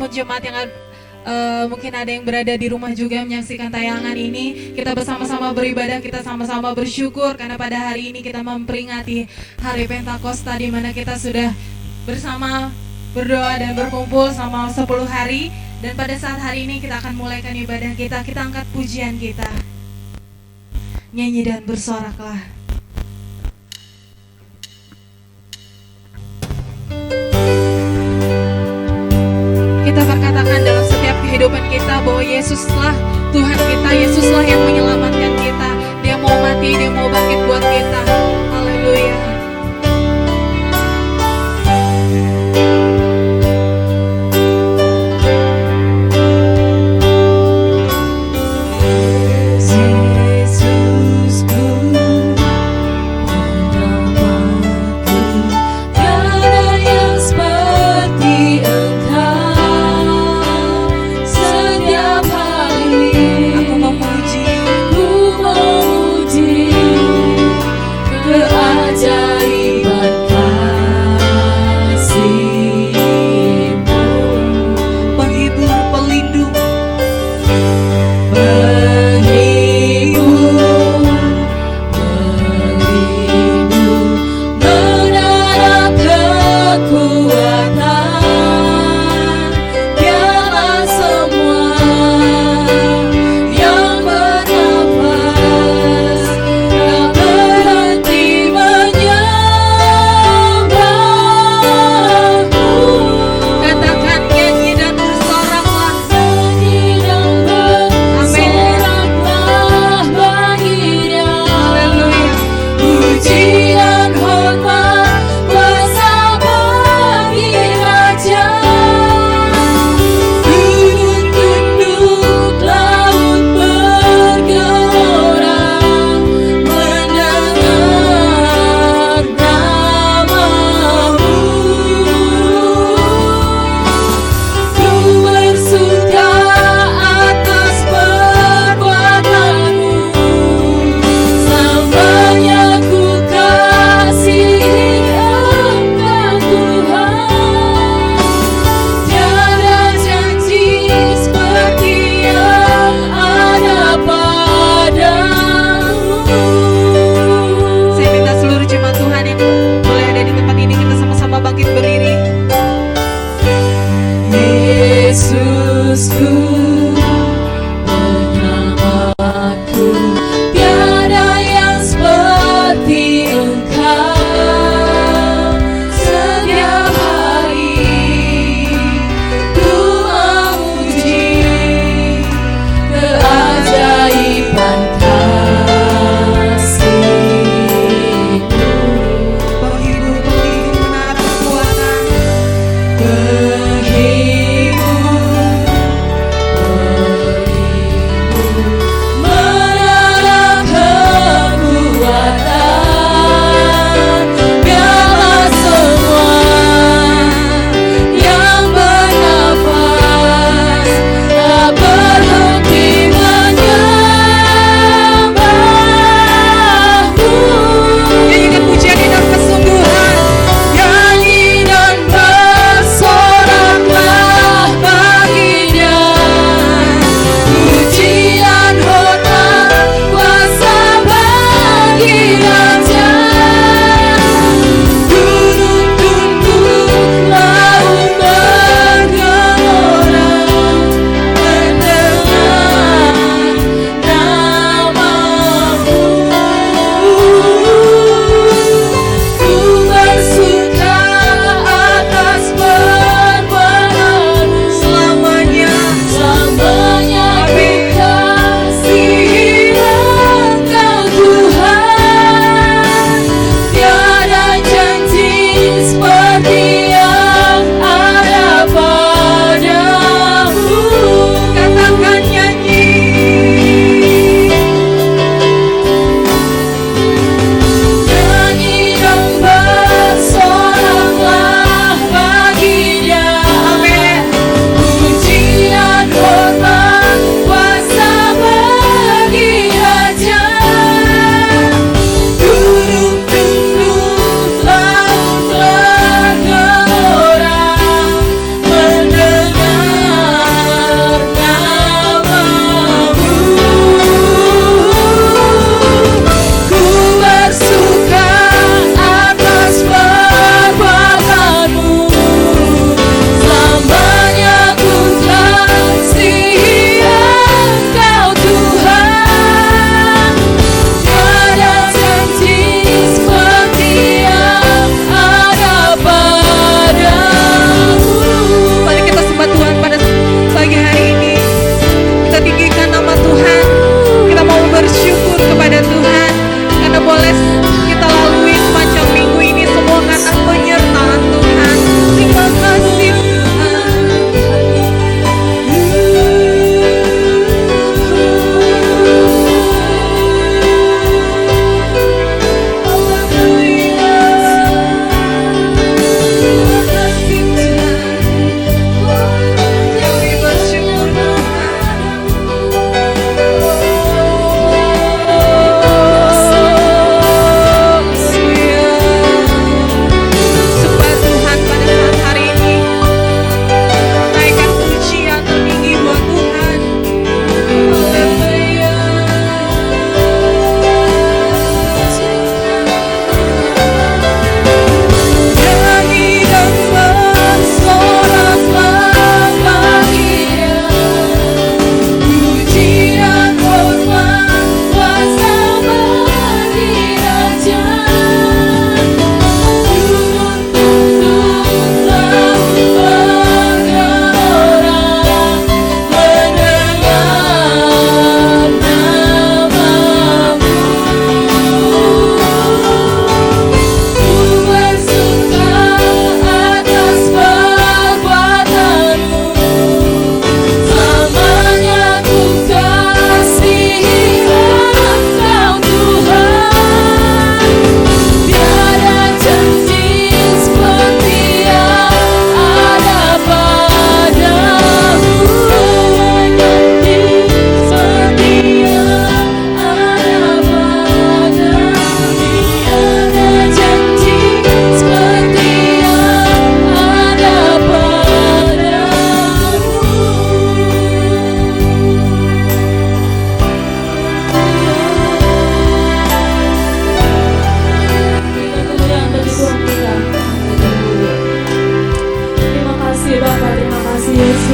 namun jemaat yang mungkin ada yang berada di rumah juga menyaksikan tayangan ini. Kita bersama-sama beribadah, kita sama-sama bersyukur karena pada hari ini kita memperingati hari Pentakosta, di mana kita sudah bersama berdoa dan berkumpul selama 10 hari. Dan pada saat hari ini kita akan mulaikan ibadah kita. Kita angkat pujian kita, nyanyi dan bersoraklah. Kita berkatakan dalam setiap kehidupan kita bahwa Yesuslah Tuhan kita, Yesuslah yang menyelamatkan kita. Dia mau mati, Dia mau bangkit buat kita. Haleluya.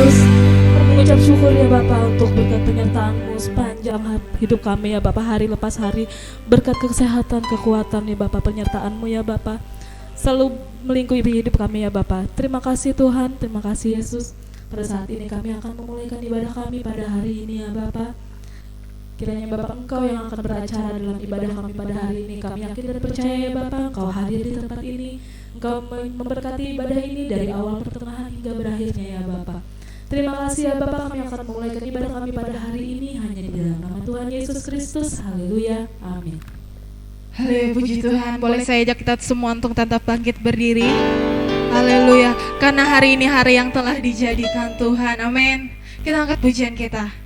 Yesus. Kami mengucap syukur ya Bapak untuk berkat penyertaan-Mu sepanjang hidup kami ya Bapak, hari lepas hari. Berkat kesehatan, kekuatan ya Bapak, penyertaan-Mu ya Bapak selalu melingkupi hidup kami ya Bapak. Terima kasih Tuhan, terima kasih Yesus. Pada saat ini kami akan memulaikan ibadah kami pada hari ini ya Bapak. Kiranya Bapak Engkau yang akan beracara dalam ibadah kami pada hari ini. Kami yakin dan percaya ya Bapak, Engkau hadir di tempat ini. Engkau memberkati ibadah ini dari awal pertengahan hingga berakhirnya ya Bapak. Terima kasih ya Bapak, kami akan memulaikan ibadah kami pada hari ini hanya di dalam nama Tuhan Yesus Kristus. Haleluya, amin. Haleluya, puji Tuhan. Boleh saya ajak kita semua untuk tetap bangkit berdiri. Haleluya, karena hari ini hari yang telah dijadikan Tuhan. Amin. Kita angkat pujian kita.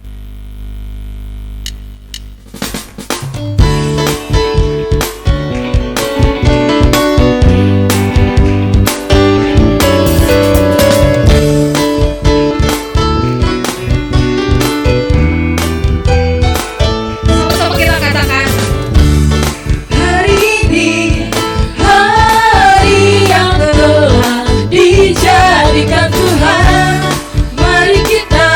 Dijadikan Tuhan, mari kita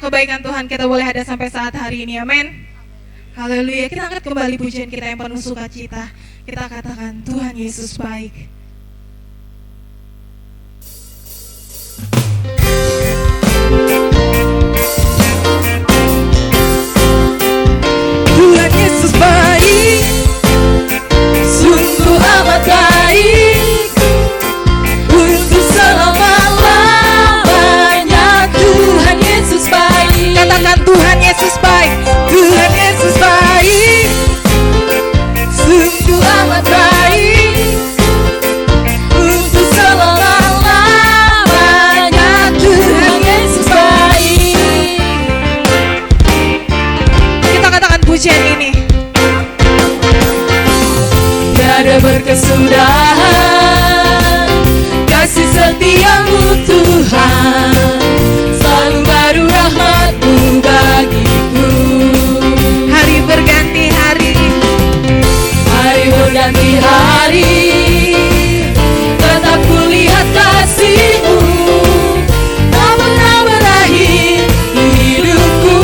kebaikan Tuhan kita boleh ada sampai saat hari ini, amin. Haleluya. Kita angkat kembali pujian kita yang penuh sukacita. Kita katakan Tuhan Yesus baik. Tuhan Yesus baik, sungguh amat baik, untuk selama-lamanya. Tuhan Yesus baik. Katakan Tuhan Yesus baik. Tuhan Yesus baik, sungguh amat baik, untuk selama-lamanya. Tuhan Yesus baik. Kita katakan pujian ini. Tiada berkesudahan kasih setiamu Tuhan, selalu baru rahmat-Mu bagiku. Hari berganti hari, Hari berganti hari, tetap kulihat kasih-Mu, tak pernah berakhir hidupku.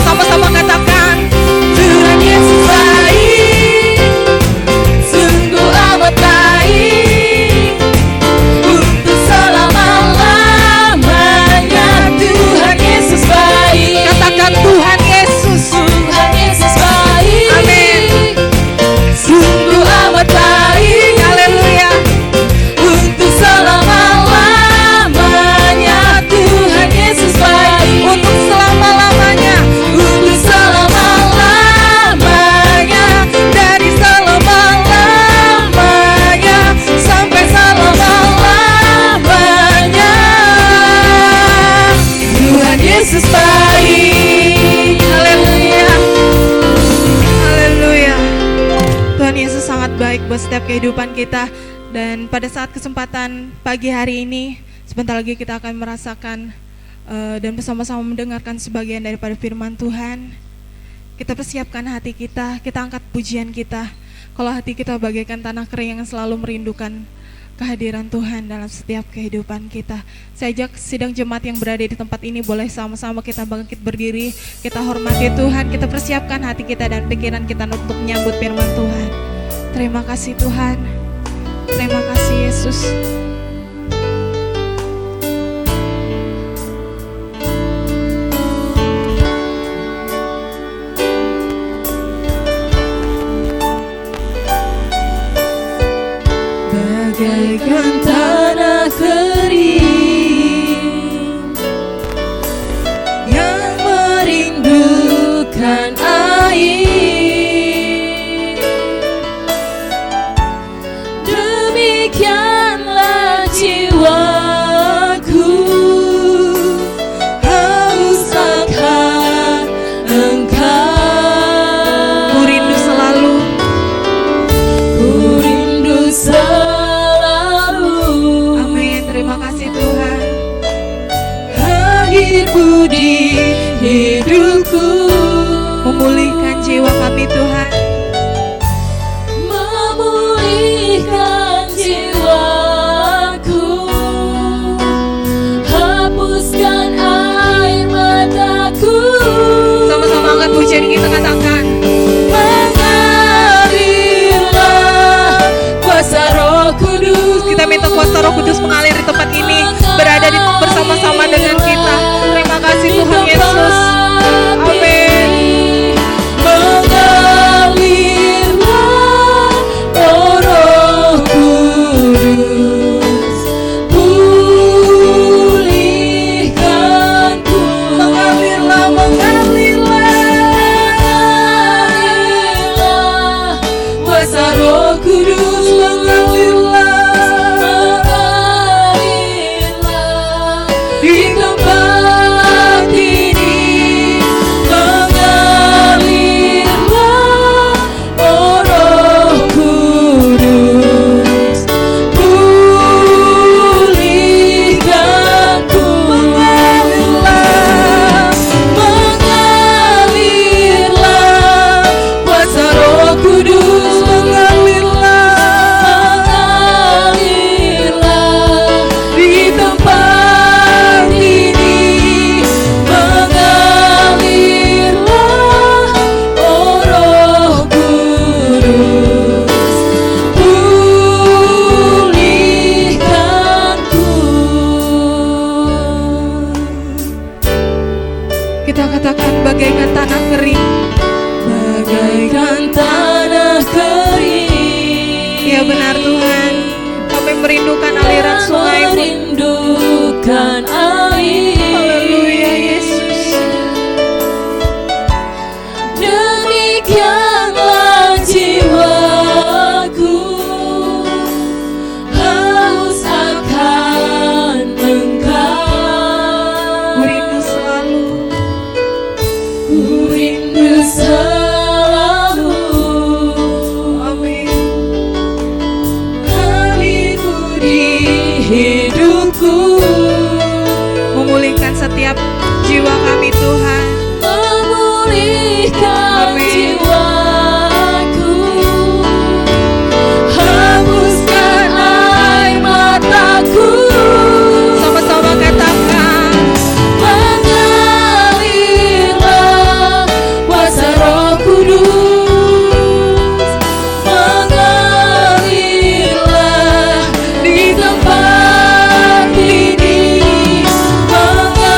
sama-sama katakan Tuhan Yesus baik, sungguh amat baik, untuk selama-lamanya. baik buat setiap kehidupan kita. Dan pada saat kesempatan pagi hari ini, sebentar lagi kita akan merasakan dan bersama-sama mendengarkan sebagian daripada firman Tuhan. Kita persiapkan hati kita angkat pujian kita. Kalau hati kita bagaikan tanah kering yang selalu merindukan kehadiran Tuhan dalam setiap kehidupan kita. Saya ajak sidang jemaat yang berada di tempat ini boleh sama-sama kita bangkit berdiri. Kita hormati Tuhan, kita persiapkan hati kita dan pikiran kita untuk menyambut firman Tuhan. Terima kasih Tuhan. Terima kasih Yesus. Bagaikan tanah kering yang merindukan air, demikianlah jiwaku haus akan Engkau. Ku rindu selalu. Ku rindu selalu. Hadirmu di hidupku, memulihkan jiwa kami Tuhan, memulihkan jiwaku, hapuskan air mataku. Sama-sama angkat pujian kita katakan, mengalirlah kuasa Roh Kudus. Kita minta kuasa Roh Kudus mengalir di tempat ini, berada di bersama-sama dengan kita. Terima kasih Tuhan Yesus. Amin. Mengalirlah Roh Kudus, pulihkanku. Mengalirlah kuasa Roh Kudus. Di tempat ini mengalirlah Roh Kudus, pulihkanku. Mengalirlah kuasa Roh Kudus. Mengalirlah di tempat ini. Mengalirlah Roh Kudus, pulihkanku. Kita katakan bagaikan tanah kering. Bagaikan tanah kering. Ya benar Tuhan, kami merindukan aliran sungai-Mu. Merindukan air. Haleluya Yesus. Demikianlah jiwaku haus akan Engkau. Ku rindu selalu. Ku rindu selalu. Amin. Hadirmu di hidupku, Memulihkan setiap jiwa kami Tuhan. memulihkan Amin. jiwaku, hapuskan air mataku. Sama-sama katakan, Mengalirlah kuasa Roh Kudus. Mengalirlah di tempat ini. Mengalirlah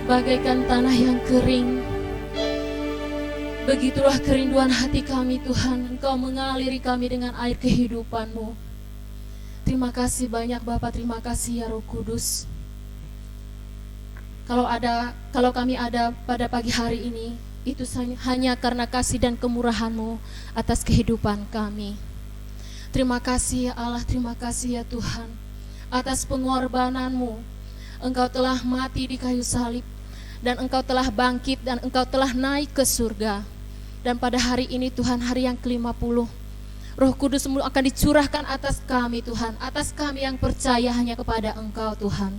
bagaikan tanah yang kering. Begitulah kerinduan hati kami Tuhan, Engkau mengaliri kami dengan air kehidupan-Mu. Terima kasih banyak Bapa, terima kasih ya Roh Kudus. Kalau kami ada pada pagi hari ini, itu hanya karena kasih dan kemurahan-Mu atas kehidupan kami. Terima kasih ya Allah, terima kasih ya Tuhan, atas pengorbanan-Mu. Engkau telah mati di kayu salib, dan Engkau telah bangkit, dan Engkau telah naik ke surga. Dan pada hari ini Tuhan, hari yang ke-50, Roh Kudus-Mu akan dicurahkan atas kami Tuhan, atas kami yang percaya hanya kepada Engkau Tuhan.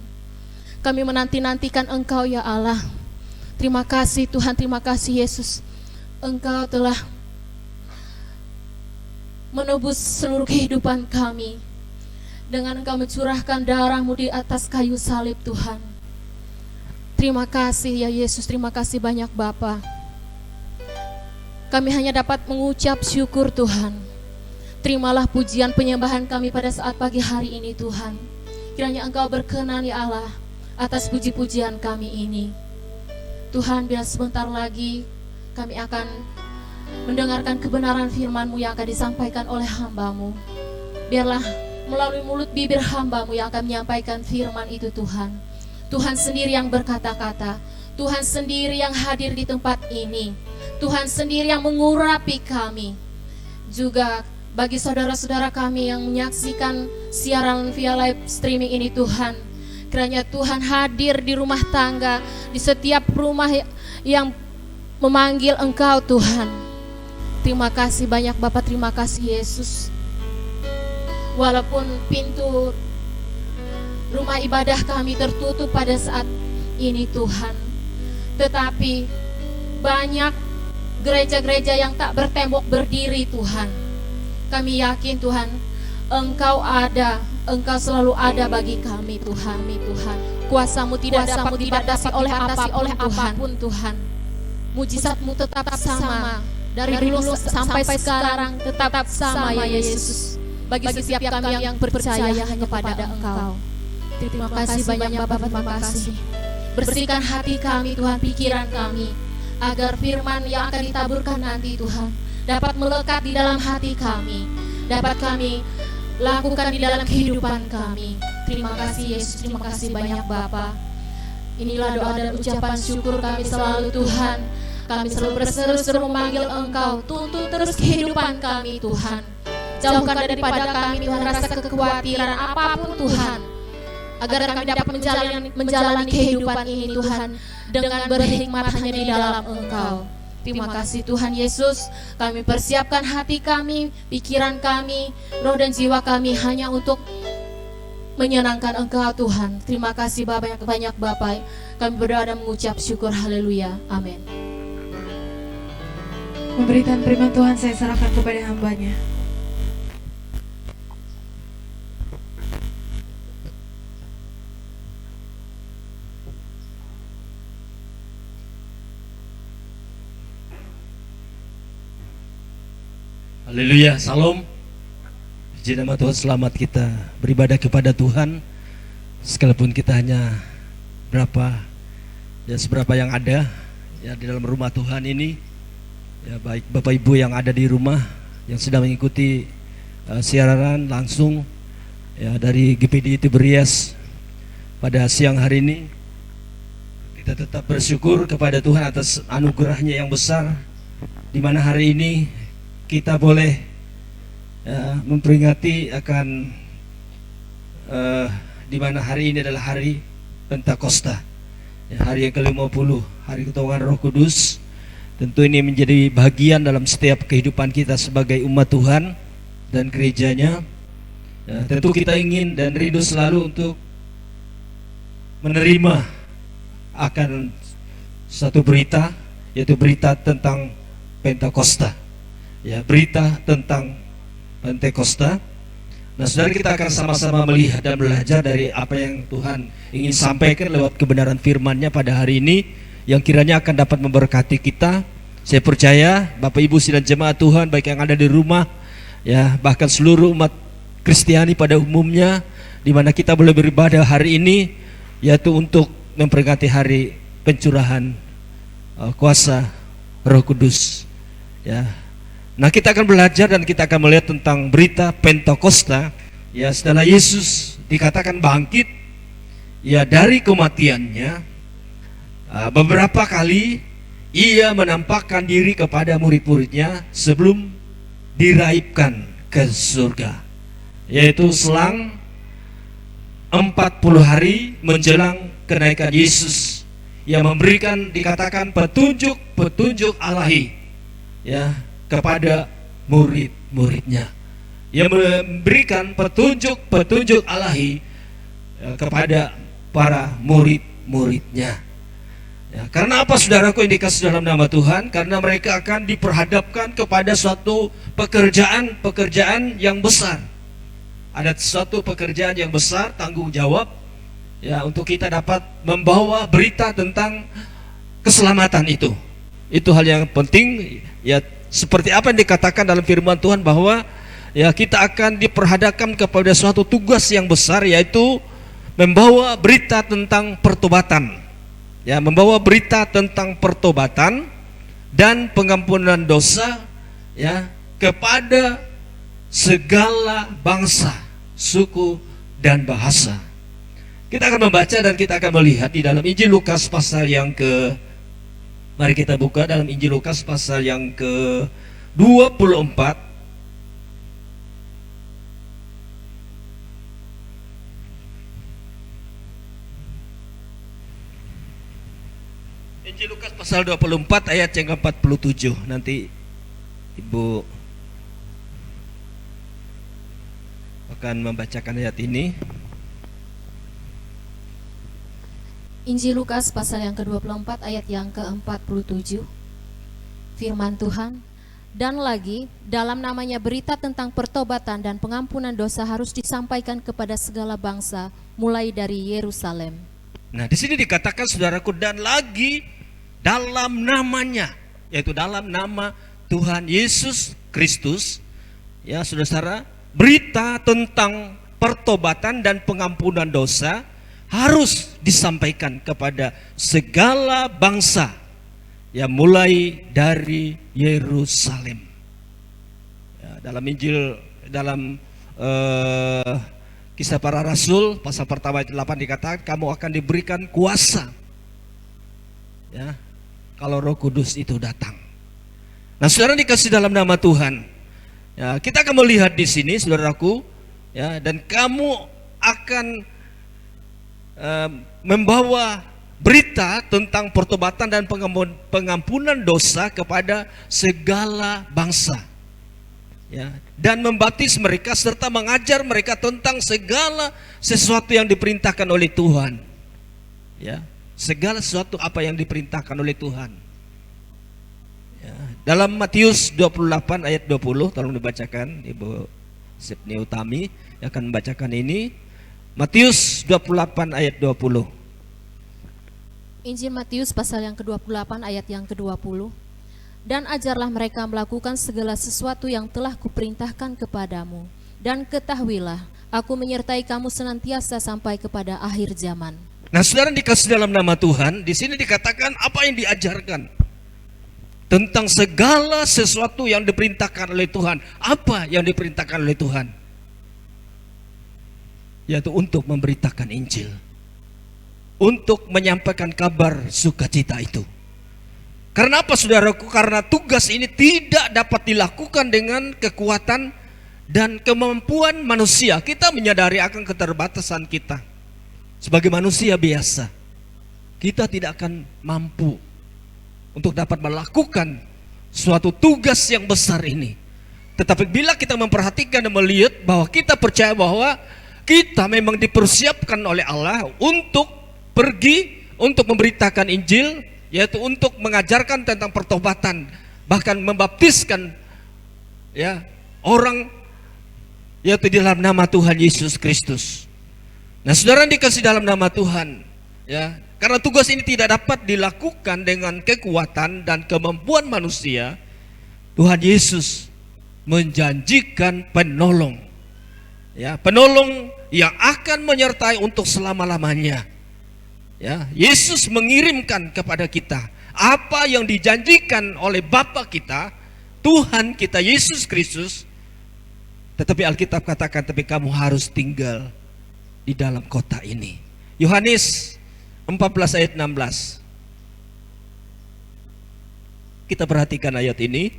Kami menanti-nantikan Engkau ya Allah. Terima kasih Tuhan, terima kasih Yesus. Engkau telah menebus seluruh kehidupan kami dengan Engkau mencurahkan darah-Mu di atas kayu salib Tuhan. Terima kasih ya Yesus, terima kasih banyak Bapa. Kami hanya dapat mengucap syukur Tuhan. Terimalah pujian penyembahan kami pada saat pagi hari ini Tuhan. Kiranya Engkau berkenan ya Allah atas puji-pujian kami ini. Tuhan, biar sebentar lagi kami akan mendengarkan kebenaran firman-Mu yang akan disampaikan oleh hamba-Mu. Biarlah melalui mulut bibir hamba-Mu yang akan menyampaikan firman itu Tuhan. Tuhan sendiri yang berkata-kata, Tuhan sendiri yang hadir di tempat ini, Tuhan sendiri yang mengurapi kami. Juga bagi saudara-saudara kami yang menyaksikan siaran via live streaming ini Tuhan, kiranya Tuhan hadir di rumah tangga, di setiap rumah yang memanggil Engkau Tuhan. Terima kasih banyak Bapak, terima kasih Yesus. Walaupun pintu rumah ibadah kami tertutup pada saat ini Tuhan, tetapi banyak gereja-gereja yang tak bertembok berdiri Tuhan. Kami yakin Tuhan, Engkau ada, Engkau selalu ada bagi kami Tuhan. Kuasa-Mu tidak dapat dibatasi oleh apapun Tuhan. Mujizat-Mu tetap sama, dari dulu sampai sekarang tetap sama ya Yesus. Bagi setiap kami yang percaya hanya kepada Engkau. Terima kasih banyak Bapak, terima kasih. Bersihkan hati kami Tuhan, pikiran kami, agar firman yang akan ditaburkan nanti Tuhan dapat melekat di dalam hati kami, dapat kami lakukan di dalam kehidupan kami. Terima kasih Yesus, terima kasih banyak Bapa. Inilah doa dan ucapan syukur kami selalu Tuhan. Kami selalu berseru-seru memanggil Engkau, tuntun terus kehidupan kami Tuhan. Jauhkan daripada kami Tuhan rasa kekhawatiran apapun Tuhan, agar kami dapat menjalani kehidupan ini Tuhan dengan berhikmat hanya di dalam Engkau. Terima kasih Tuhan Yesus. Kami persiapkan hati kami, pikiran kami, roh dan jiwa kami hanya untuk menyenangkan Engkau Tuhan. Terima kasih Bapak yang banyak Bapak. Kami berdoa dan mengucap syukur, haleluya, amin. Pemberitaan firman Tuhan saya serahkan kepada hamba-Nya. Haleluya, salam. Puji nama Tuhan, selamat kita beribadah kepada Tuhan. Sekalipun kita hanya seberapa yang ada ya di dalam rumah Tuhan ini. Ya, baik Bapak Ibu yang ada di rumah yang sedang mengikuti siaran langsung ya dari GPD Tiberias pada siang hari ini. Kita tetap bersyukur kepada Tuhan atas anugerah-Nya yang besar, di mana hari ini kita boleh memperingati akan di mana hari ini adalah hari Pentakosta ya, hari yang ke-50, hari ketuhanan Roh Kudus. Tentu ini menjadi bagian dalam setiap kehidupan kita sebagai umat Tuhan dan gerejanya ya, tentu kita ingin dan rindu selalu untuk menerima akan satu berita, yaitu berita tentang Pentakosta ya, berita tentang Pentakosta. Nah saudara, kita akan sama-sama melihat dan belajar dari apa yang Tuhan ingin sampaikan lewat kebenaran firman-Nya pada hari ini, yang kiranya akan dapat memberkati kita. Saya percaya Bapak Ibu sidang jemaat Tuhan, baik yang ada di rumah ya, bahkan seluruh umat Kristiani pada umumnya, di mana kita boleh beribadah hari ini, yaitu untuk memperingati hari pencurahan kuasa Roh Kudus. Ya. Nah, kita akan belajar dan kita akan melihat tentang berita Pentakosta. Ya, setelah Yesus dikatakan bangkit ya dari kematiannya, beberapa kali ia menampakkan diri kepada murid-muridnya sebelum diraibkan ke surga, yaitu selang 40 hari menjelang kenaikan Yesus, yang memberikan dikatakan petunjuk Ilahi ya kepada murid-muridnya, yang memberikan petunjuk Ilahi kepada para murid-muridnya. Ya, karena apa saudaraku yang dikasih dalam nama Tuhan? Karena mereka akan diperhadapkan kepada suatu pekerjaan yang besar. Ada suatu pekerjaan yang besar, tanggung jawab ya, untuk kita dapat membawa berita tentang keselamatan itu. Itu hal yang penting ya, seperti apa yang dikatakan dalam firman Tuhan bahwa ya kita akan diperhadapkan kepada suatu tugas yang besar, yaitu membawa berita tentang pertobatan. Ya, membawa berita tentang pertobatan dan pengampunan dosa ya kepada segala bangsa, suku dan bahasa. Kita akan membaca dan kita akan melihat di dalam Injil Lukas pasal yang mari kita buka dalam Injil Lukas pasal yang ke-24. Injil Lukas pasal 24 ayat yang ke-47. Nanti Ibu akan membacakan ayat ini. Injil Lukas pasal yang ke-24 ayat yang ke-47. Firman Tuhan, dan lagi dalam namanya berita tentang pertobatan dan pengampunan dosa harus disampaikan kepada segala bangsa mulai dari Yerusalem. Nah, di sini dikatakan saudaraku, dan lagi dalam namanya, yaitu dalam nama Tuhan Yesus Kristus. Ya, saudara-saudara, berita tentang pertobatan dan pengampunan dosa harus disampaikan kepada segala bangsa, ya, mulai dari Yerusalem. Ya, dalam Kisah Para Rasul pasal pertama ayat 8 dikatakan kamu akan diberikan kuasa ya kalau Roh Kudus itu datang. Nah, saudara dikasih dalam nama Tuhan. Ya, kita akan melihat di sini saudaraku ya, dan kamu akan membawa berita tentang pertobatan dan pengampunan dosa kepada segala bangsa. Ya, dan membaptis mereka serta mengajar mereka tentang segala sesuatu yang diperintahkan oleh Tuhan. Ya, segala sesuatu apa yang diperintahkan oleh Tuhan. Ya, dalam Matius 28 ayat 20, tolong dibacakan Ibu Sipni Utami yang akan membacakan ini. Matius 28 ayat 20. Injil Matius pasal yang ke-28 ayat yang ke-20. Dan ajarlah mereka melakukan segala sesuatu yang telah kuperintahkan kepadamu. Dan ketahuilah, aku menyertai kamu senantiasa sampai kepada akhir zaman. Nah, saudara dikasih dalam nama Tuhan, di sini dikatakan apa yang diajarkan tentang segala sesuatu yang diperintahkan oleh Tuhan. Apa yang diperintahkan oleh Tuhan? Yaitu untuk memberitakan Injil, untuk menyampaikan kabar sukacita itu. Karena apa saudaraku? Karena tugas ini tidak dapat dilakukan dengan kekuatan dan kemampuan manusia. Kita menyadari akan keterbatasan kita sebagai manusia biasa. Kita tidak akan mampu untuk dapat melakukan suatu tugas yang besar ini. Tetapi bila kita memperhatikan dan melihat bahwa kita percaya bahwa kita memang dipersiapkan oleh Allah untuk pergi, untuk memberitakan Injil, yaitu untuk mengajarkan tentang pertobatan, bahkan membaptiskan ya orang yaitu di dalam nama Tuhan Yesus Kristus. Nah, saudara dikasih dalam nama Tuhan ya, karena tugas ini tidak dapat dilakukan dengan kekuatan dan kemampuan manusia, Tuhan Yesus menjanjikan penolong. Ya, penolong yang akan menyertai untuk selama-lamanya. Ya, Yesus mengirimkan kepada kita apa yang dijanjikan oleh Bapa kita, Tuhan kita Yesus Kristus. Tetapi Alkitab katakan, tapi kamu harus tinggal di dalam kota ini. Yohanes 14 ayat 16. Kita perhatikan ayat ini.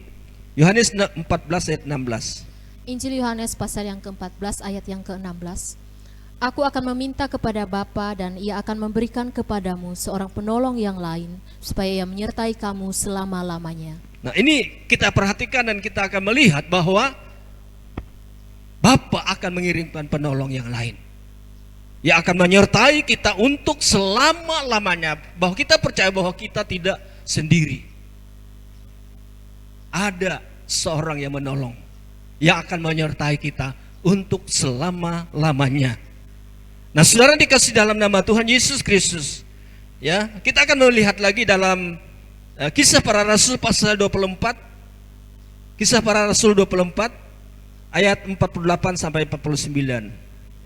Yohanes 14 ayat 16. Injil Yohanes pasal yang ke-14 ayat yang ke-16. Aku akan meminta kepada Bapa dan ia akan memberikan kepadamu seorang penolong yang lain supaya ia menyertai kamu selama-lamanya. Nah, ini kita perhatikan dan kita akan melihat bahwa Bapa akan mengirimkan penolong yang lain. Ia akan menyertai kita untuk selama-lamanya. Bahwa kita percaya bahwa kita tidak sendiri. Ada seorang yang menolong, yang akan menyertai kita untuk selama-lamanya. Nah, saudara dikasih dalam nama Tuhan Yesus Kristus. Ya, kita akan melihat lagi dalam Kisah Para Rasul pasal 24. Kisah Para Rasul 24 ayat 48 sampai 49.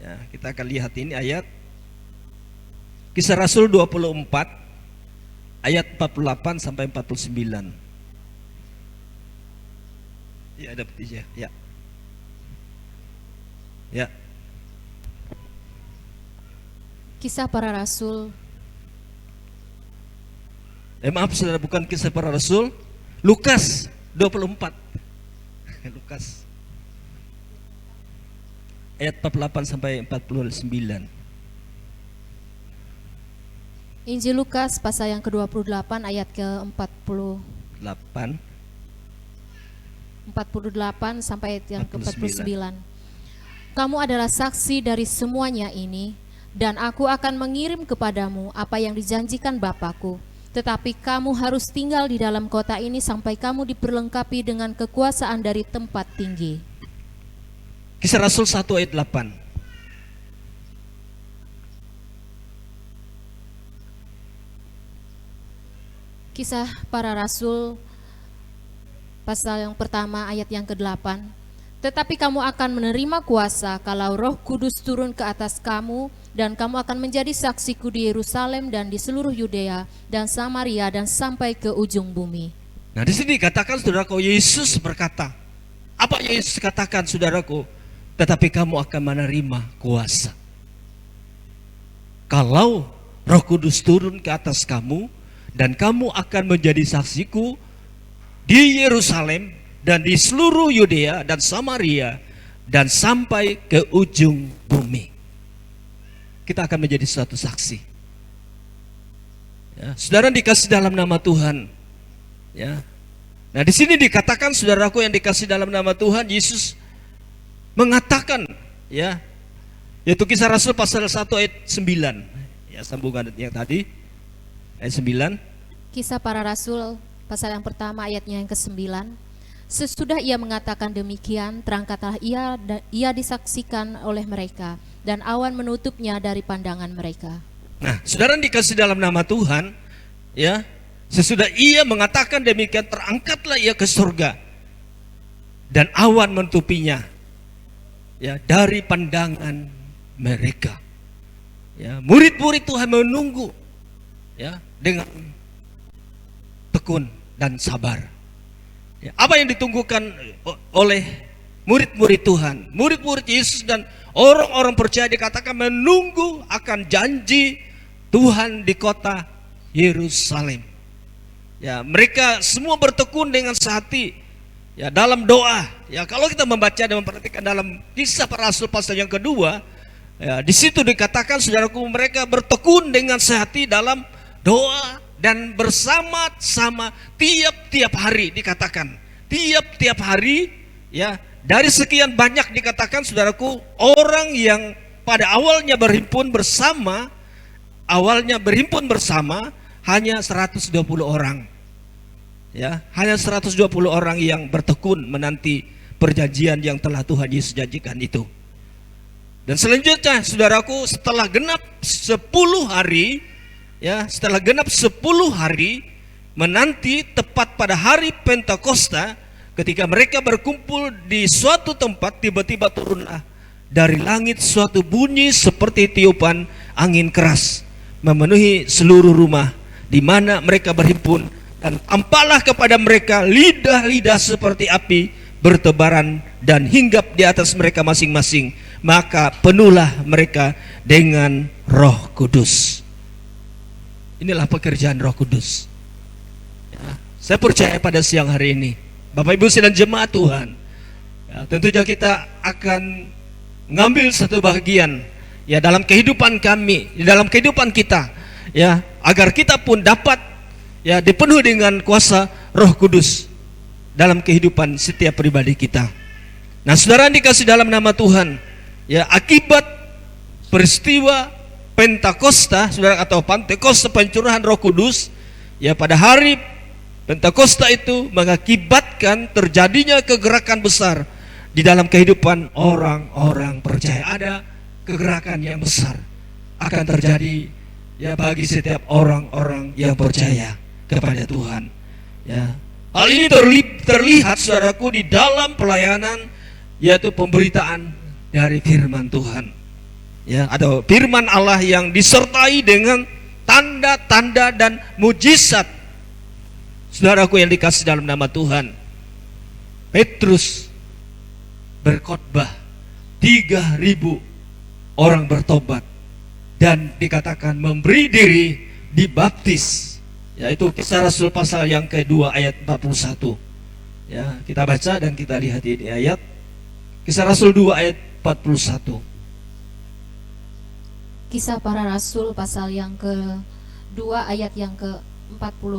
Ya, kita akan lihat ini ayat Kisah Rasul 24 ayat 48 sampai 49. Ya, ada petisi ya. Ya. Kisah Para Rasul. Maaf saudara, bukan Kisah Para Rasul, Lukas 24. Lukas ayat 48 sampai 49. Injil Lukas pasal yang ke-28 ayat ke-48 sampai ayat yang ke-49. Kamu adalah saksi dari semuanya ini, dan aku akan mengirim kepadamu apa yang dijanjikan Bapakku. Tetapi kamu harus tinggal di dalam kota ini sampai kamu diperlengkapi dengan kekuasaan dari tempat tinggi. Kisah Rasul 1 ayat 8. Kisah Para Rasul pasal yang pertama ayat yang ke-8. Tetapi kamu akan menerima kuasa kalau Roh Kudus turun ke atas kamu, dan kamu akan menjadi saksiku di Yerusalem dan di seluruh Yudea dan Samaria dan sampai ke ujung bumi. Nah, di sini dikatakan saudaraku, Yesus berkata, apa Yesus katakan saudaraku? Tetapi kamu akan menerima kuasa kalau Roh Kudus turun ke atas kamu, dan kamu akan menjadi saksiku di Yerusalem dan di seluruh Yudea dan Samaria dan sampai ke ujung bumi. Kita akan menjadi suatu saksi. Ya, saudara dikasih dalam nama Tuhan. Ya. Nah, di sini dikatakan saudaraku yang dikasih dalam nama Tuhan, Yesus mengatakan, ya, yaitu Kisah Rasul pasal 1 ayat 9. Ya, sambungan yang tadi ayat 9. Kisah Para Rasul pasal yang pertama ayatnya yang ke-9. Sesudah ia mengatakan demikian, terangkatlah ia disaksikan oleh mereka, dan awan menutupnya dari pandangan mereka. Nah, saudara dikasih dalam nama Tuhan, ya, sesudah ia mengatakan demikian, terangkatlah ia ke surga, dan awan menutupinya, ya, dari pandangan mereka. Ya, murid-murid Tuhan menunggu, ya, dengan tekun dan sabar. Ya, apa yang ditunggukan oleh murid-murid Tuhan, murid-murid Yesus dan orang-orang percaya dikatakan menunggu akan janji Tuhan di kota Yerusalem. Ya, mereka semua bertekun dengan sehati, ya, dalam doa. Ya, kalau kita membaca dan memperhatikan dalam Kisah Para Rasul pasal yang kedua, ya, di situ dikatakan saudaraku, mereka bertekun dengan sehati dalam doa dan bersama-sama tiap-tiap hari, dikatakan tiap-tiap hari, ya, dari sekian banyak dikatakan saudaraku, orang yang pada awalnya berhimpun bersama hanya 120 orang. Ya, hanya 120 orang yang bertekun menanti perjanjian yang telah Tuhan Yesus janjikan itu. Dan selanjutnya saudaraku, setelah genap 10 hari, ya, setelah genap 10 hari menanti tepat pada hari Pentakosta, ketika mereka berkumpul di suatu tempat, tiba-tiba turunlah dari langit suatu bunyi seperti tiupan angin keras, memenuhi seluruh rumah di mana mereka berhimpun, dan tampaklah kepada mereka lidah-lidah seperti api bertebaran dan hinggap di atas mereka masing-masing, maka penuhlah mereka dengan Roh Kudus. Inilah pekerjaan Roh Kudus. Ya, saya percaya pada siang hari ini, Bapak Ibu dan jemaat Tuhan, ya, tentunya kita akan mengambil satu bagian ya dalam kehidupan kami, di dalam kehidupan kita, ya, agar kita pun dapat ya dipenuhi dengan kuasa Roh Kudus dalam kehidupan setiap pribadi kita. Nah, saudara yang dikasih dalam nama Tuhan, ya, akibat peristiwa Pentakosta, saudara, atau Pentekosta, pencurahan Roh Kudus, ya, pada hari Pentakosta itu mengakibatkan terjadinya kegerakan besar di dalam kehidupan orang-orang percaya. Ada kegerakan yang besar akan terjadi ya bagi setiap orang-orang yang percaya kepada Tuhan. Ya, hal ini terlihat, saudaraku, di dalam pelayanan, yaitu pemberitaan dari firman Tuhan, ya, atau firman Allah yang disertai dengan tanda-tanda dan mujizat. Saudaraku yang dikasih dalam nama Tuhan, Petrus berkhotbah, 3.000 orang bertobat dan dikatakan memberi diri dibaptis. Yaitu Kisah Rasul pasal yang kedua ayat 41. Ya, kita baca dan kita lihat ini ayat Kisah Rasul 2 ayat 41. Kisah Para Rasul pasal yang ke-2 ayat yang ke-41.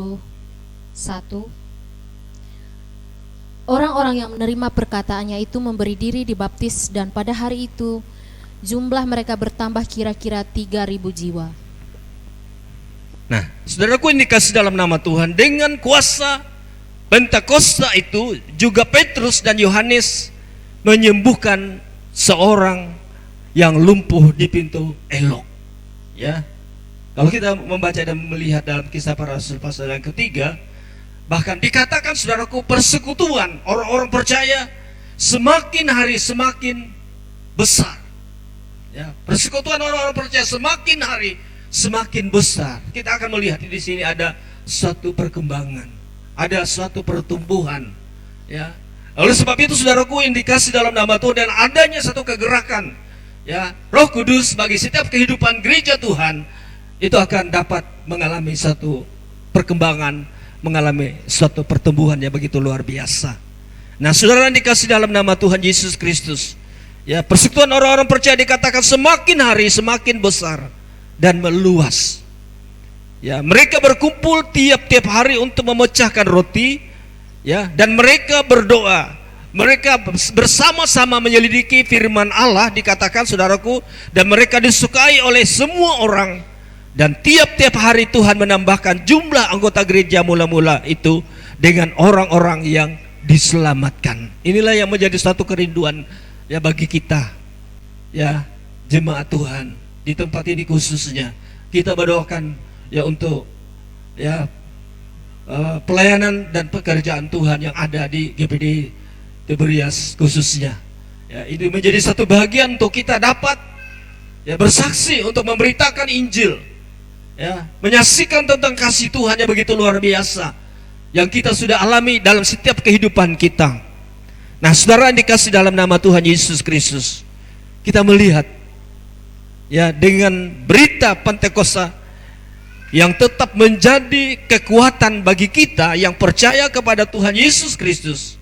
Orang-orang yang menerima perkataannya itu memberi diri dibaptis, dan pada hari itu jumlah mereka bertambah kira-kira 3.000 jiwa. Nah, saudaraku yang dikasih dalam nama Tuhan, dengan kuasa Pentakosta itu juga Petrus dan Yohanes menyembuhkan seorang yang lumpuh di pintu Elok. Ya, kalau kita membaca dan melihat dalam Kisah Para Rasul pasal yang ketiga, bahkan dikatakan, saudaraku, persekutuan orang-orang percaya semakin hari semakin besar. Ya, persekutuan orang-orang percaya semakin hari semakin besar. Kita akan melihat di sini ada suatu perkembangan, ada suatu pertumbuhan. Ya, oleh sebab itu, saudaraku yang dikasih dalam nama Tuhan, dan adanya satu kegerakan, ya, Roh Kudus bagi setiap kehidupan gereja Tuhan, itu akan dapat mengalami satu perkembangan, mengalami suatu pertumbuhan yang begitu luar biasa. Nah, saudara yang dikasih dalam nama Tuhan Yesus Kristus, ya, persekutuan orang-orang percaya dikatakan semakin hari semakin besar dan meluas. Ya, mereka berkumpul tiap-tiap hari untuk memecahkan roti, ya, dan mereka berdoa. Mereka bersama-sama menyelidiki firman Allah, dikatakan, saudaraku, dan mereka disukai oleh semua orang. Dan tiap-tiap hari Tuhan menambahkan jumlah anggota gereja mula-mula itu dengan orang-orang yang diselamatkan. Inilah yang menjadi suatu kerinduan ya bagi kita, ya, jemaat Tuhan di tempat ini khususnya. Kita berdoakan ya untuk ya pelayanan dan pekerjaan Tuhan yang ada di GPD Tiberias khususnya. Ya, ini menjadi satu bagian untuk kita dapat ya bersaksi untuk memberitakan Injil. Ya, menyaksikan tentang kasih Tuhan yang begitu luar biasa yang kita sudah alami dalam setiap kehidupan kita. Nah, saudara yang dikasih dalam nama Tuhan Yesus Kristus, kita melihat ya dengan berita Pentakosta yang tetap menjadi kekuatan bagi kita yang percaya kepada Tuhan Yesus Kristus.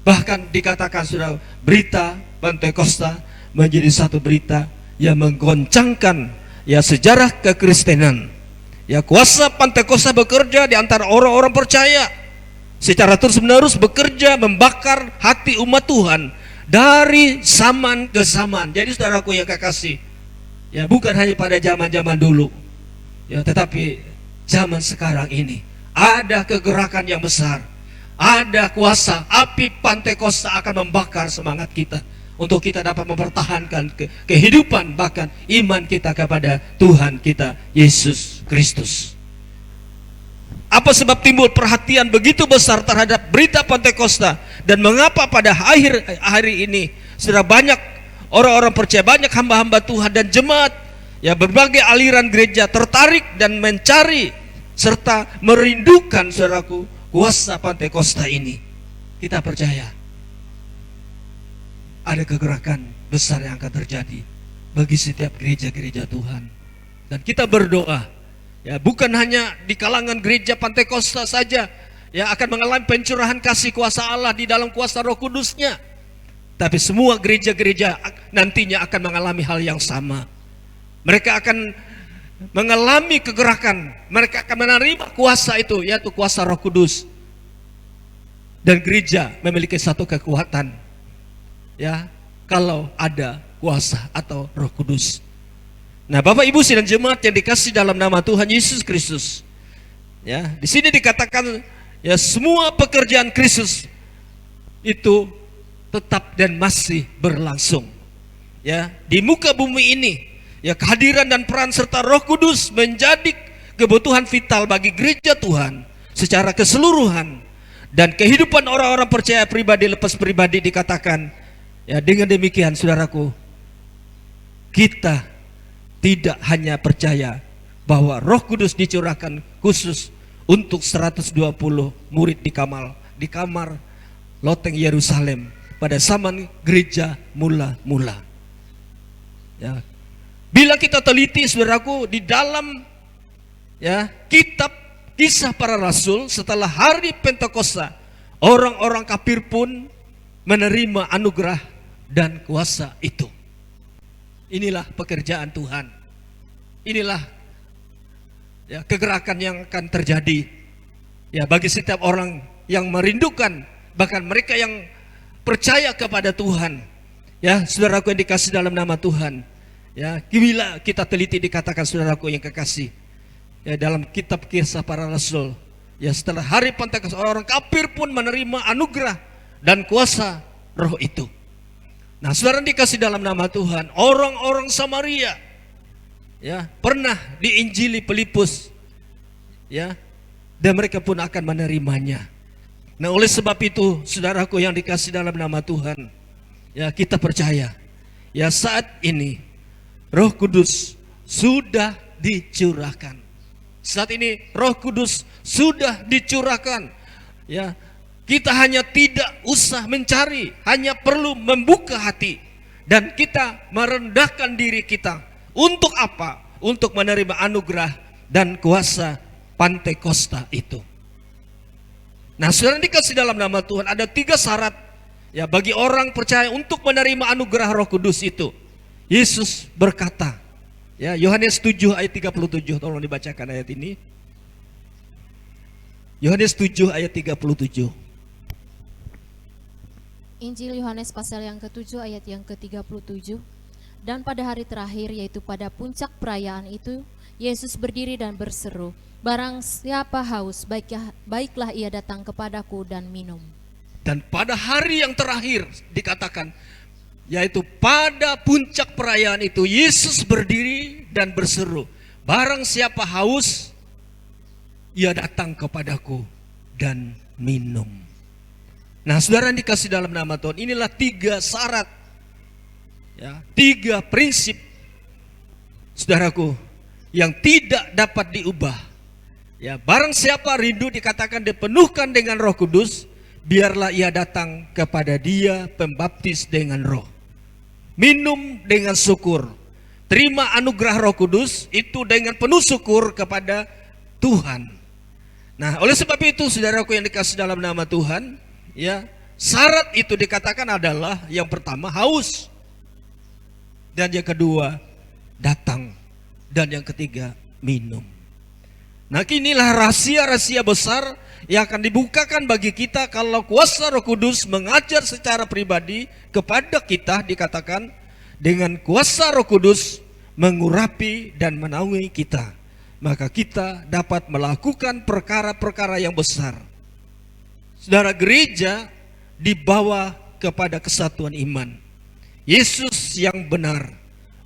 Bahkan dikatakan, sudah, berita Pentakosta menjadi satu berita yang menggoncangkan ya sejarah kekristenan. Ya, kuasa Pentakosta bekerja di antara orang-orang percaya secara terus-menerus, bekerja membakar hati umat Tuhan dari zaman ke zaman. Jadi, saudaraku yang kekasih, ya, bukan hanya pada zaman-zaman dulu, ya, tetapi zaman sekarang ini ada kegerakan yang besar, ada kuasa api Pentakosta akan membakar semangat kita untuk kita dapat mempertahankan kehidupan, bahkan iman kita kepada Tuhan kita Yesus Kristus. Apa sebab timbul perhatian begitu besar terhadap berita Pentakosta, dan mengapa pada akhir hari ini sudah banyak orang-orang percaya, banyak hamba-hamba Tuhan dan jemaat ya berbagai aliran gereja tertarik dan mencari serta merindukan saudaraku kuasa Pantekosta ini. Kita percaya ada kegerakan besar yang akan terjadi bagi setiap gereja-gereja Tuhan. Dan kita berdoa, ya bukan hanya di kalangan gereja Pantekosta saja ya akan mengalami pencurahan kasih kuasa Allah di dalam kuasa Roh Kudusnya, tapi semua gereja-gereja nantinya akan mengalami hal yang sama. Mereka akan mengalami kegerakan, mereka akan menerima kuasa itu, yaitu kuasa Roh Kudus. Dan gereja memiliki satu kekuatan, ya, kalau ada kuasa atau Roh Kudus. Nah, Bapak Ibu sidang jemaat yang dikasih dalam nama Tuhan Yesus Kristus, ya, di sini dikatakan ya semua pekerjaan Kristus itu tetap dan masih berlangsung. Ya, di muka bumi ini, ya kehadiran dan peran serta Roh Kudus menjadi kebutuhan vital bagi gereja Tuhan secara keseluruhan. Dan kehidupan orang-orang percaya pribadi lepas pribadi dikatakan, ya dengan demikian saudaraku, kita tidak hanya percaya bahwa Roh Kudus dicurahkan khusus untuk 120 murid di kamar loteng Yerusalem pada zaman gereja mula-mula. Ya, bila kita teliti saudaraku di dalam ya kitab Kisah Para Rasul, setelah hari Pentakosta, orang-orang kafir pun menerima anugerah dan kuasa itu. Inilah pekerjaan Tuhan. Inilah ya kegerakan yang akan terjadi ya bagi setiap orang yang merindukan, bahkan mereka yang percaya kepada Tuhan. Ya, saudaraku yang dikasih dalam nama Tuhan. Ya, bila kita teliti dikatakan saudaraku yang kekasih, ya dalam kitab Kisah Para Rasul, ya setelah hari Pentakosta orang-orang kafir pun menerima anugerah dan kuasa Roh itu. Nah, saudara dikasih dalam nama Tuhan, orang-orang Samaria ya pernah diinjili Filipus, ya, dan mereka pun akan menerimanya. Nah, oleh sebab itu saudaraku yang dikasih dalam nama Tuhan, ya kita percaya ya saat ini Roh Kudus sudah dicurahkan. Saat ini Roh Kudus sudah dicurahkan. Ya, kita hanya tidak usah mencari, hanya perlu membuka hati dan kita merendahkan diri kita. Untuk apa? Untuk menerima anugerah dan kuasa Pantekosta itu. Nah, saudara dikasih dalam nama Tuhan, ada 3 syarat ya bagi orang percaya untuk menerima anugerah Roh Kudus itu. Yesus berkata, ya, Yohanes 7 ayat 37, tolong dibacakan ayat ini. Yohanes 7 ayat 37. Injil Yohanes pasal yang ke-7 ayat yang ke-37. Dan pada hari terakhir, yaitu pada puncak perayaan itu, Yesus berdiri dan berseru, "Barang siapa haus, baiklah ia datang kepadaku dan minum." Dan pada hari yang terakhir dikatakan, yaitu pada puncak perayaan itu, Yesus berdiri dan berseru, "Barang siapa haus, ia datang kepadaku dan minum." Nah, saudara yang dikasih dalam nama Tuhan, inilah 3 syarat, ya, 3 prinsip, saudaraku, yang tidak dapat diubah. Ya, barang siapa rindu dikatakan dipenuhkan dengan Roh Kudus, biarlah ia datang kepada Dia pembaptis dengan Roh. Minum dengan syukur. Terima anugerah Roh Kudus itu dengan penuh syukur kepada Tuhan. Nah, oleh sebab itu saudaraku yang dikasih dalam nama Tuhan, ya, syarat itu dikatakan adalah yang pertama haus, dan yang kedua datang, dan yang ketiga minum. Nah, inilah rahasia-rahasia besar yang akan dibukakan bagi kita kalau kuasa Roh Kudus mengajar secara pribadi kepada kita. Dikatakan dengan kuasa Roh Kudus mengurapi dan menaungi kita, maka kita dapat melakukan perkara-perkara yang besar. Saudara, gereja dibawa kepada kesatuan iman, Yesus yang benar,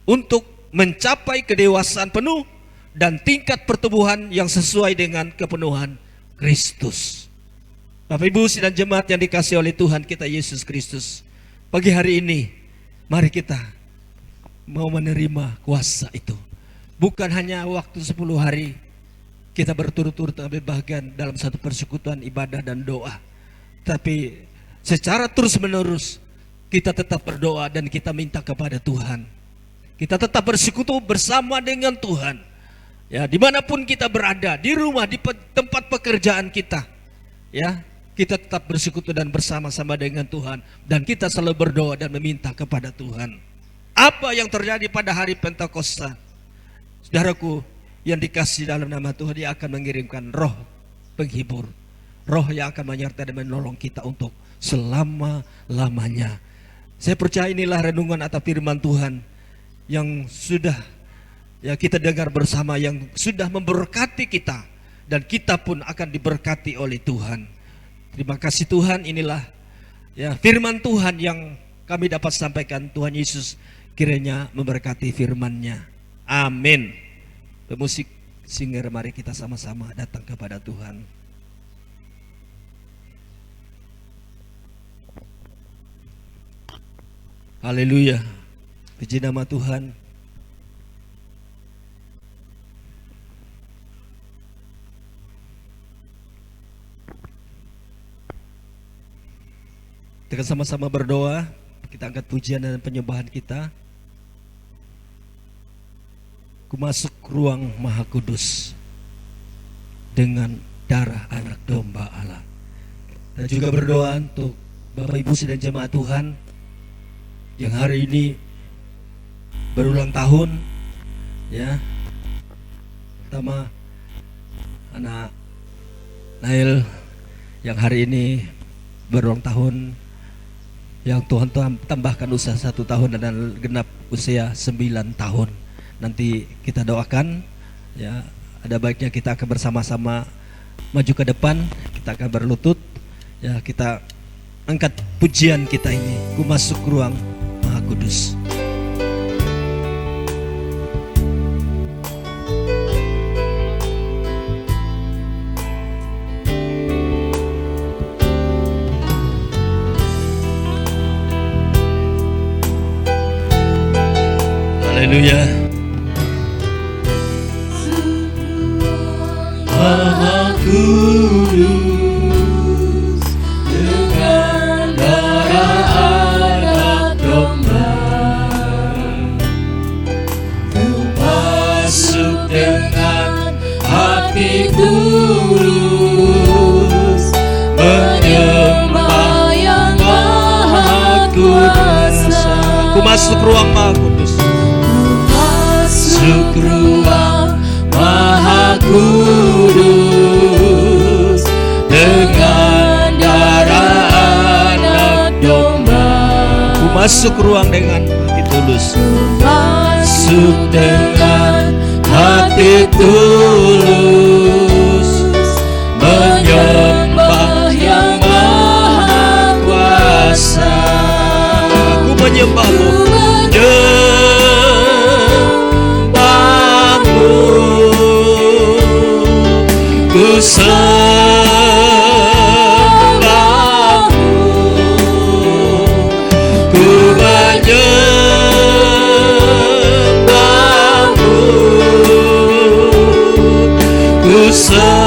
untuk mencapai kedewasaan penuh dan tingkat pertumbuhan yang sesuai dengan kepenuhan Kristus. Bapak Ibu sidang jemaat yang dikasihi oleh Tuhan kita Yesus Kristus, pagi hari ini mari kita mau menerima kuasa itu, bukan hanya waktu 10 hari kita berturut-turut ambil bagian dalam satu persekutuan ibadah dan doa, tapi secara terus-menerus kita tetap berdoa dan kita minta kepada Tuhan. Kita tetap bersekutu bersama dengan Tuhan. Ya, dimanapun kita berada, di rumah, di tempat pekerjaan kita, ya, kita tetap bersekutu dan bersama-sama dengan Tuhan, dan kita selalu berdoa dan meminta kepada Tuhan. Apa yang terjadi pada hari Pentakosta, saudaraku yang dikasih dalam nama Tuhan, Dia akan mengirimkan roh penghibur, roh yang akan menyertai dan menolong kita untuk selama-lamanya. Saya percaya inilah renungan atau firman Tuhan yang sudah ya kita dengar bersama, yang sudah memberkati kita, dan kita pun akan diberkati oleh Tuhan. Terima kasih Tuhan, inilah ya firman Tuhan yang kami dapat sampaikan. Tuhan Yesus kiranya memberkati firman-Nya. Amin. Pemusik singer, mari kita sama-sama datang kepada Tuhan. Haleluya. Puji nama Tuhan. Kita sama-sama berdoa. Kita angkat pujian dan penyembahan kita. Ku masuk ruang Maha Kudus dengan darah anak domba Allah. Dan juga berdoa untuk Bapak Ibu dan jemaat Tuhan yang hari ini berulang tahun, ya. Pertama anak Nail yang hari ini berulang tahun, yang Tuhan tambahkan usia 1 tahun dan genap usia 9 tahun. Nanti kita doakan, ya. Ada baiknya kita akan bersama-sama maju ke depan, kita akan berlutut, ya, kita angkat pujian kita ini. Ku masuk ruang Maha Kudus. Haleluya. Maha Kudus dengan darah anak domba, ku masuk dengan hati tulus, menyembah yang Maha Kuasa. Ku masuk ruang Maha Kudus. Masuk ruang Maha Kudus dengan darah anak domba. Ku masuk ruang dengan hati tulus. Masuk dengan hati tulus, menyembah yang Maha Kuasa. Ku menyembah-Mu. Ku sembah-Mu, ku menyembah-Mu, ku sembah-Mu,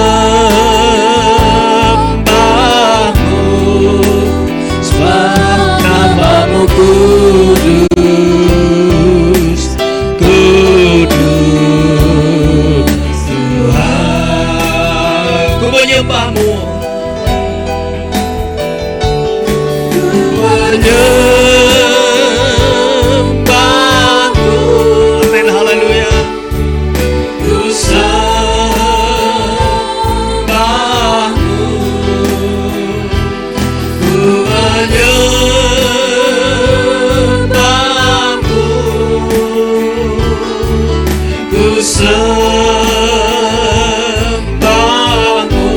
sebab nama-Mu kudus, kudus Tuhan. Ku menyembah-Mu, ku menyembah-Mu. Amin, haleluya. Ku sembah-Mu, ku menyembah-Mu, ku sembah-Mu,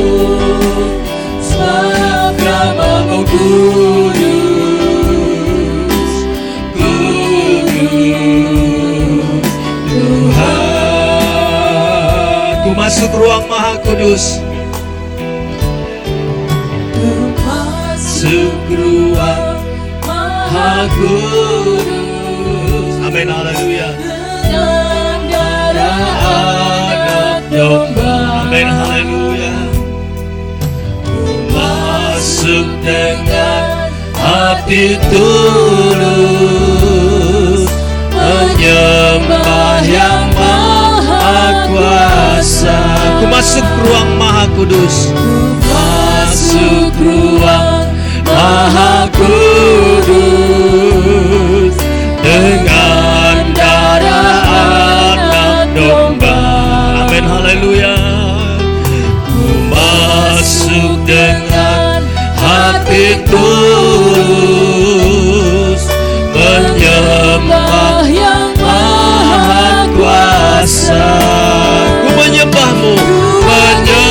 sebab nama-Mu kudus, kudus Tuhan. Ku masuk ruang Maha Kudus. Ku masuk ruang Maha Kudus. Amin, haleluya. Dengan darah anak domba. Amin, haleluya. Ku masuk dengan hati tulus, menyembah yang maha kuasa. Ku masuk ruang maha kudus, masuk ruang maha kudus dengan darah anak domba. Amin, haleluya. Ku masuk dengan hati tulus, menyembah yang maha kuasa. Ku menyembahmu, menyembahmu,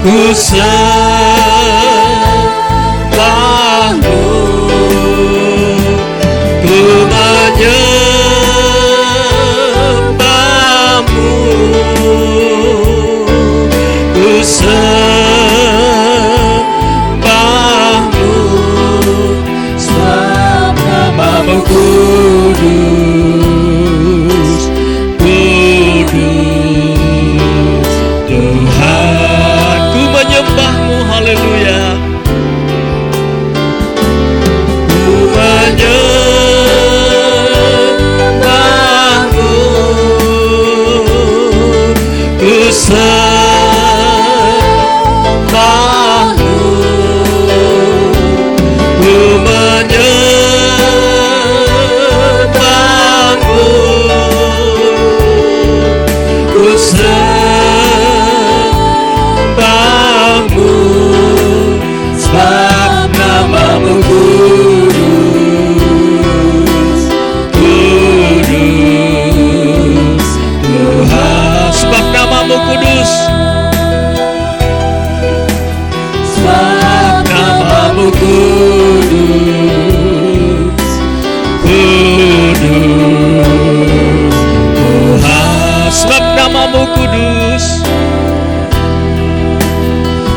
ku sembahmu, ku menyembahmu, ku sembahmu, sebab namamu kudus, kudus Tuhan. Ku menyembahmu, haleluya. Ku menyembahmu, ku sembahmu, ku menyembahmu, ku sembahmu, sebab namamu kudus, kudus Tuhan. Sebab namamu kudus, sebab namamu kudus, kudus Tuhan. Sebab namamu kudus,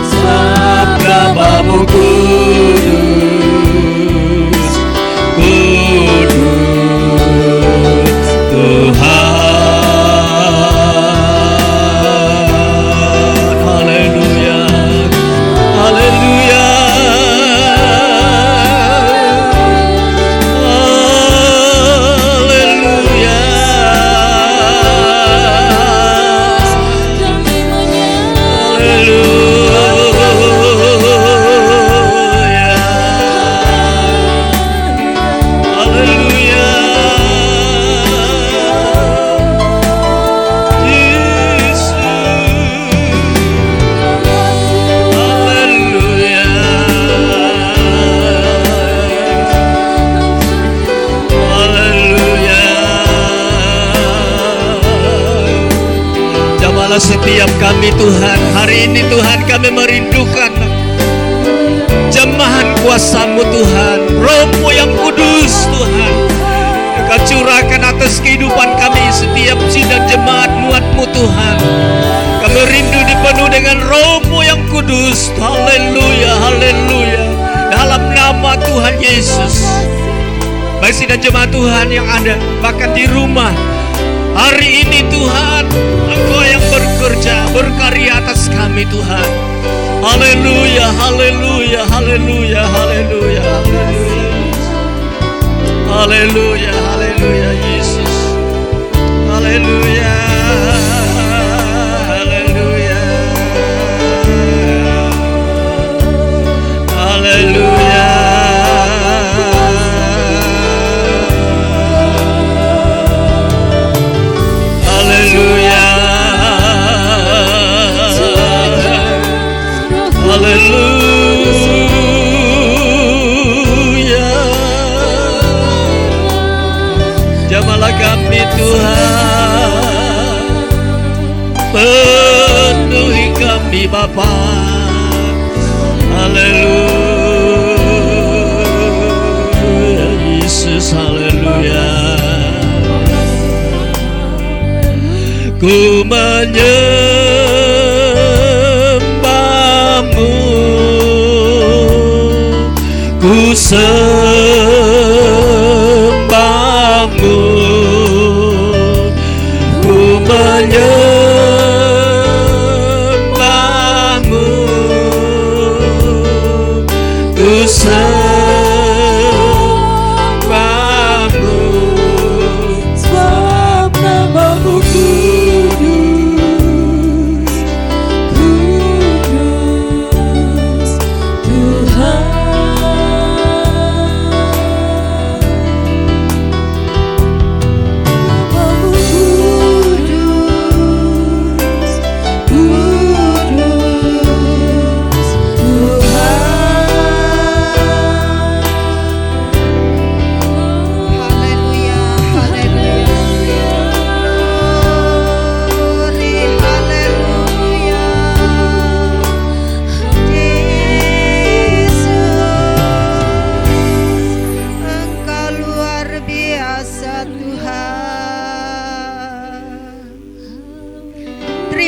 sebab namamu kudus, kudus Tuhan. Haleluya, haleluya, haleluya, haleluya, Yesus, haleluya, haleluya. Jamalah setiap kami Tuhan, hari ini Tuhan kami merindukan jemahan kuasa-Mu Tuhan, Roh-Mu yang kudus Tuhan. Engkau curahkan atas kehidupan kami setiap sidang jemaat muat-Mu Tuhan. Kami rindu dipenuh dengan Roh-Mu yang kudus. Haleluya, haleluya. Dalam nama Tuhan Yesus. Baik sidang jemaat Tuhan yang ada bahkan di rumah, hari ini Tuhan, Engkau yang bekerja, berkarya atas kami Tuhan. Haleluya, haleluya, haleluya, haleluya, haleluya, haleluya, haleluya, Yesus, haleluya, haleluya, haleluya, haleluya, haleluya. Jamalah kami Tuhan, penuhi kami Bapa. Haleluya, Yesus, haleluya. Ku menyembahmu, ku sembahmu,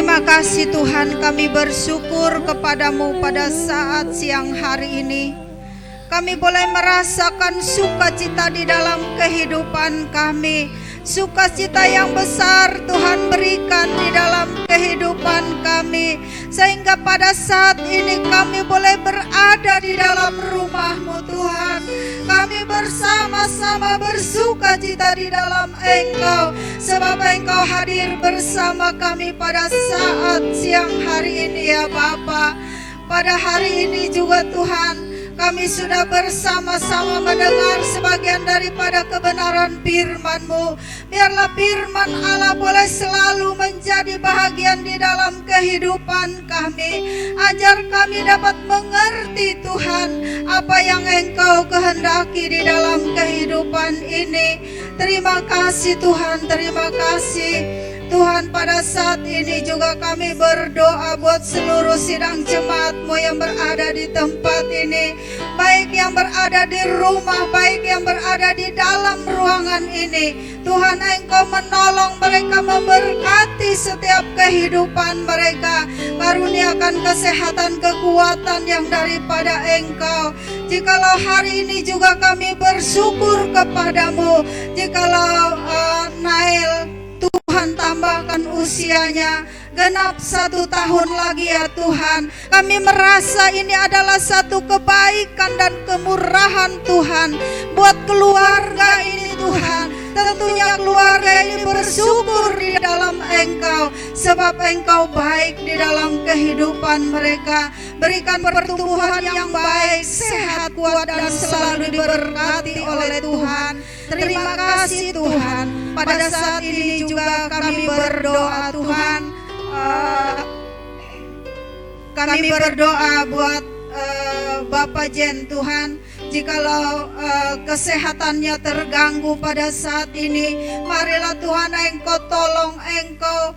Terima kasih Tuhan, kami bersyukur kepadamu pada saat siang hari ini. Kami boleh merasakan sukacita di dalam kehidupan kami. Sukacita yang besar Tuhan berikan di dalam kehidupan kami, sehingga pada saat ini kami boleh berada di dalam rumah-Mu Tuhan. Kami bersama-sama bersukacita di dalam Engkau, sebab Engkau hadir bersama kami pada saat siang hari ini ya Bapa. Pada hari ini juga Tuhan, kami sudah bersama-sama mendengar sebagian daripada kebenaran firman-Mu. Biarlah firman Allah boleh selalu menjadi bahagian di dalam kehidupan kami. Ajar kami dapat mengerti Tuhan apa yang Engkau kehendaki di dalam kehidupan ini. Terima kasih Tuhan, terima kasih. Tuhan, pada saat ini juga kami berdoa buat seluruh sidang jemaat-Mu yang berada di tempat ini, baik yang berada di rumah, baik yang berada di dalam ruangan ini. Tuhan, Engkau menolong mereka, memberkati setiap kehidupan mereka. Karuniakan kesehatan, kekuatan yang daripada Engkau. Jikalau hari ini juga kami bersyukur kepadamu, jikalau Nail Tuhan tambahkan usianya genap 1 tahun lagi ya Tuhan. Kami merasa ini adalah satu kebaikan dan kemurahan Tuhan buat keluarga ini Tuhan. Tentunya keluarga ini bersyukur di dalam Engkau, sebab Engkau baik di dalam kehidupan mereka. Berikan pertumbuhan yang baik, sehat, kuat, dan selalu diberkati oleh Tuhan. Terima kasih Tuhan. Pada saat ini juga kami berdoa Tuhan, kami berdoa buat Bapak Jen Tuhan. Jikalau kesehatannya terganggu pada saat ini, marilah Tuhan Engkau tolong, Engkau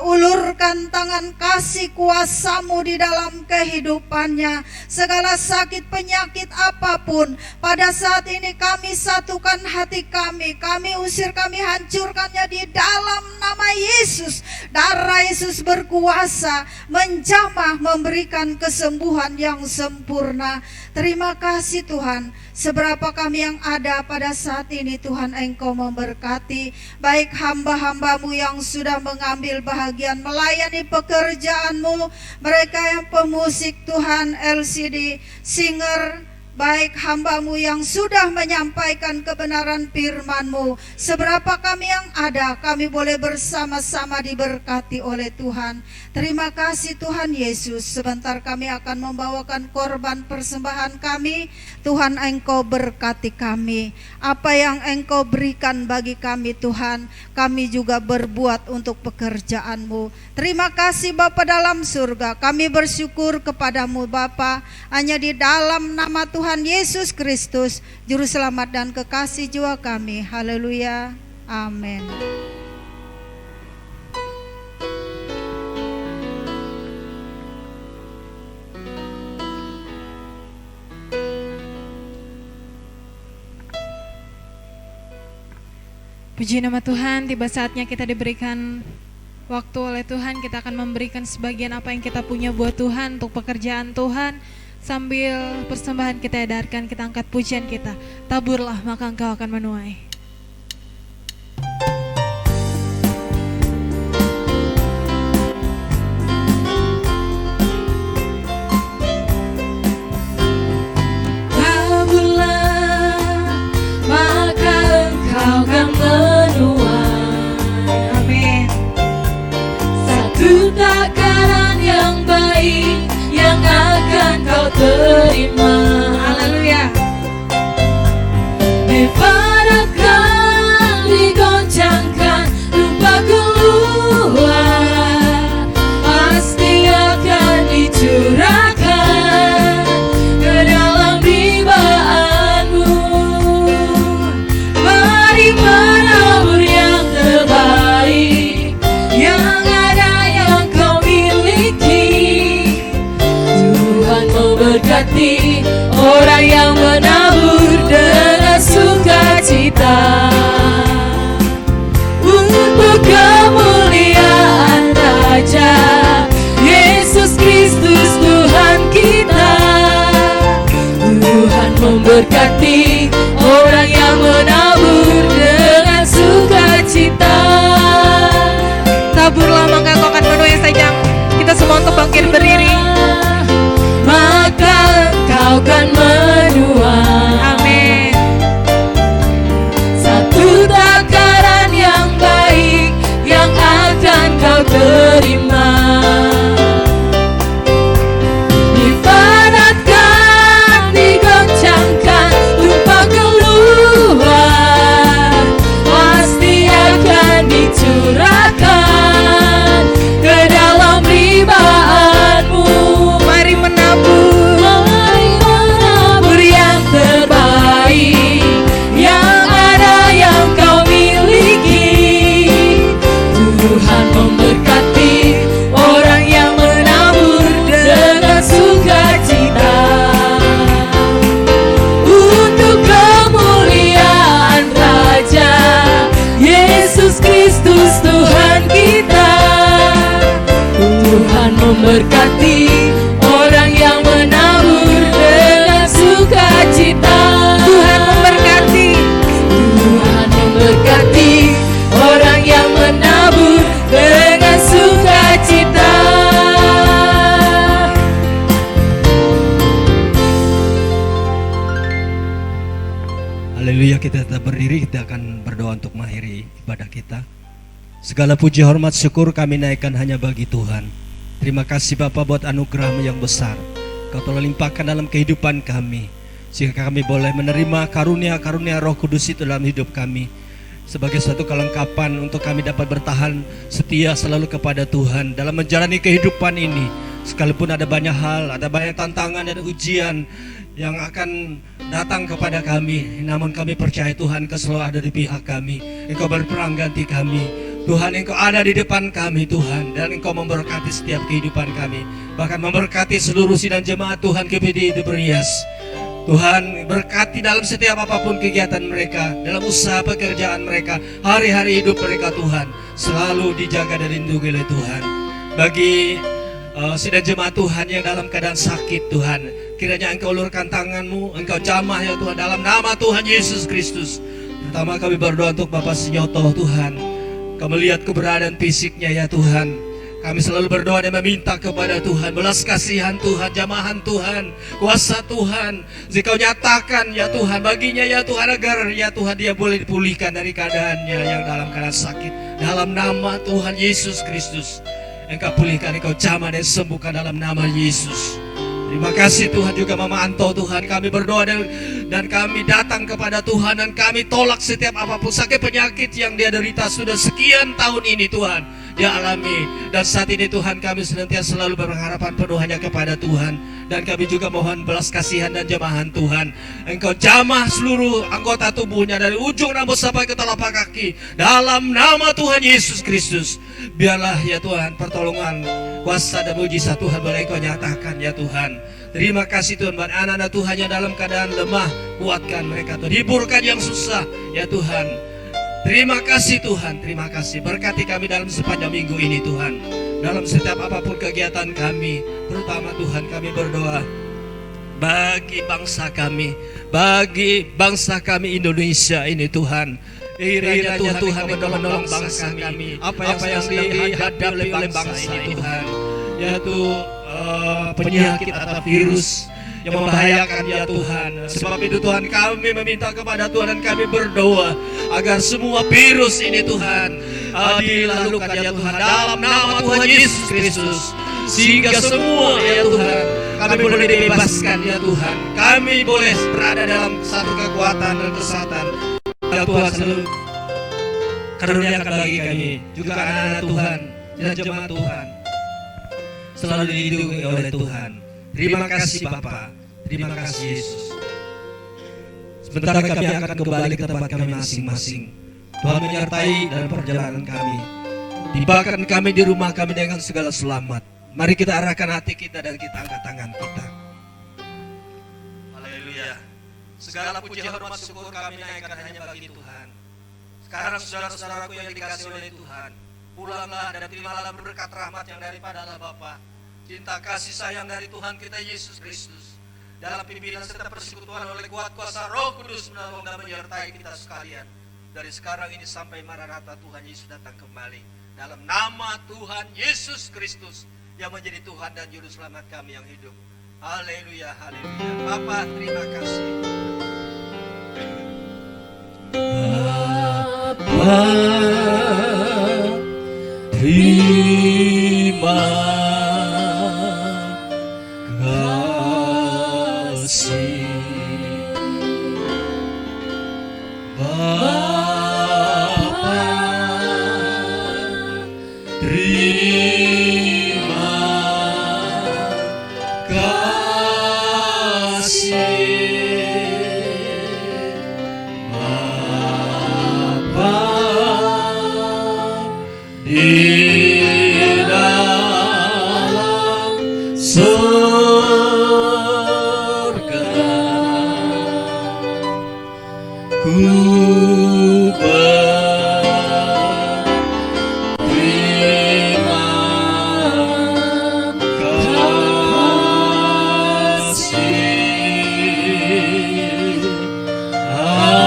ulurkan tangan kasih kuasa-Mu di dalam kehidupannya. Segala sakit penyakit apapun, pada saat ini kami satukan hati kami usir, kami hancurkannya di dalam nama Yesus. Darah Yesus berkuasa menjamah, memberikan kesembuhan yang sempurna. Terima kasih Tuhan. Seberapa kami yang ada pada saat ini Tuhan, Engkau memberkati baik hamba-hamba-Mu yang sudah mengambil bahagian melayani pekerjaan-Mu, mereka yang pemusik Tuhan, LCD, singer, baik hamba-Mu yang sudah menyampaikan kebenaran firman-Mu. Seberapa kami yang ada, kami boleh bersama-sama diberkati oleh Tuhan. Terima kasih Tuhan Yesus. Sebentar kami akan membawakan korban persembahan kami. Tuhan, Engkau berkati kami. Apa yang Engkau berikan bagi kami Tuhan, kami juga berbuat untuk pekerjaan-Mu. Terima kasih Bapa dalam surga. Kami bersyukur kepadamu Bapa, hanya di dalam nama Tuhan Yesus Kristus, Juru Selamat dan Kekasih jiwa kami. Haleluya. Amin. Puji nama Tuhan, tiba saatnya kita diberikan waktu oleh Tuhan. Kita akan memberikan sebagian apa yang kita punya buat Tuhan, untuk pekerjaan Tuhan. Sambil persembahan kita edarkan, kita angkat pujian kita. Taburlah maka engkau akan menuai. Takaran yang baik yang akan kau terima. Haleluya. Dipadatkan, digoncangkan, lupa keluar, pasti akan dicurahkan ke dalam ribaanmu. Mari menabur yang terbaik, yang memberkati bangkit berdiri. Maka engkau kan menua. Amin. Satu takaran yang baik yang akan kau terima. Dipadatkan, digoncangkan, tumpah keluar, pasti akan dicurahkan ke dalam ribaanmu. Mari menabur. Mari menabur yang terbaik yang ada yang kau miliki. Tuhan memberkati orang yang menabur dengan sukacita untuk kemuliaan Raja Yesus Kristus Tuhan kita. Tuhan memberkati orang yang menabur dengan sukacita. Tuhan memberkati. Tuhan memberkati orang yang menabur dengan sukacita. Haleluya, kita tetap berdiri, kita akan berdoa untuk mengakhiri ibadah kita. Segala puji, hormat, syukur kami naikkan hanya bagi Tuhan. Terima kasih Bapa buat anugerah-Mu yang besar. Kau telah limpahkan dalam kehidupan kami, sehingga kami boleh menerima karunia-karunia Roh Kudus itu dalam hidup kami, sebagai suatu kelengkapan untuk kami dapat bertahan setia selalu kepada Tuhan dalam menjalani kehidupan ini. Sekalipun ada banyak hal, ada banyak tantangan dan ujian yang akan datang kepada kami, namun kami percaya Tuhan Engkau selalu ada di pihak kami. Engkau berperang ganti kami. Tuhan, Engkau ada di depan kami Tuhan, dan Engkau memberkati setiap kehidupan kami, bahkan memberkati seluruh sidang jemaat Tuhan GPD itu Berias. Tuhan, berkati dalam setiap apapun kegiatan mereka, dalam usaha pekerjaan mereka, hari-hari hidup mereka Tuhan, selalu dijaga dan dilindungi oleh Tuhan. Bagi sidang jemaat Tuhan yang dalam keadaan sakit Tuhan, kiranya Engkau ulurkan tangan-Mu, Engkau jamah ya Tuhan, dalam nama Tuhan Yesus Kristus. Pertama kami berdoa untuk Bapak Sinyoto Tuhan, Kau melihat keberadaan fisiknya ya Tuhan. Kami selalu berdoa dan meminta kepada Tuhan belas kasihan Tuhan, jamahan Tuhan, kuasa Tuhan, Kau nyatakan ya Tuhan baginya ya Tuhan, agar ya Tuhan dia boleh dipulihkan dari keadaannya yang dalam keadaan sakit. Dalam nama Tuhan Yesus Kristus, Engkau pulihkan, Engkau jamah dan sembuhkan dalam nama Yesus. Terima kasih Tuhan, juga Mama Anto Tuhan, kami berdoa dan kami datang kepada Tuhan, dan kami tolak setiap apapun sakit penyakit yang dia derita sudah sekian tahun ini Tuhan, dia alami. Dan saat ini Tuhan, kami senantiasa selalu berharapan penuh hanya kepada Tuhan, dan kami juga mohon belas kasihan dan jamahan Tuhan. Engkau jamah seluruh anggota tubuhnya dari ujung rambut sampai ke telapak kaki dalam nama Tuhan Yesus Kristus. Biarlah ya Tuhan pertolongan, kuasa dan mujizat Tuhan boleh Engkau nyatakan ya Tuhan. Terima kasih Tuhan, buat anak-anak Tuhan yang dalam keadaan lemah, kuatkan mereka Tuhan, hiburkan yang susah ya Tuhan. Terima kasih Tuhan, terima kasih. Berkati kami dalam sepanjang minggu ini Tuhan, dalam setiap apapun kegiatan kami. Terutama Tuhan, kami berdoa bagi bangsa kami Indonesia ini Tuhan. Kiranya Tuhan Engkau menolong bangsa kami, apa yang dihadapi oleh bangsa ini Tuhan, yaitu penyakit atau virus yang membahayakan ya Tuhan. Sebab itu Tuhan, kami meminta kepada Tuhan dan kami berdoa agar semua virus ini Tuhan dilalukan ya Tuhan dalam nama Tuhan Yesus Kristus, sehingga semua ya Tuhan kami boleh dibebaskan ya Tuhan. Kami boleh berada dalam satu kekuatan dan kesehatan ya Tuhan. Selalu karuniakan bagi kami juga anak-anak Tuhan dan jemaat Tuhan, selalu dilindungi oleh Tuhan. Terima kasih Bapa, terima kasih Yesus. Sebentar kami akan kembali ke tempat kami masing-masing. Tuhan menyertai dalam perjalanan kami, tibakan kami di rumah kami dengan segala selamat. Mari kita arahkan hati kita dan kita angkat tangan kita. Haleluya. Segala puji, hormat, syukur kami naikkan hanya bagi Tuhan. Sekarang saudara-saudaraku yang dikasihi oleh Tuhan, pulanglah dan terimalah berkat rahmat yang daripada Allah Bapa, cinta kasih sayang dari Tuhan kita Yesus Kristus, dalam pimpinan serta persekutuan oleh kuat kuasa Roh Kudus menolong dan menyertai kita sekalian, dari sekarang ini sampai Maranatha Tuhan Yesus datang kembali. Dalam nama Tuhan Yesus Kristus Dia menjadi Tuhan dan Juru Selamat kami yang hidup. Haleluya, haleluya. Bapa, terima kasih. Bapa, terima kasih. Bapa, terima kasih. Bapa di dalam surga, ku berterima kasih. Amin.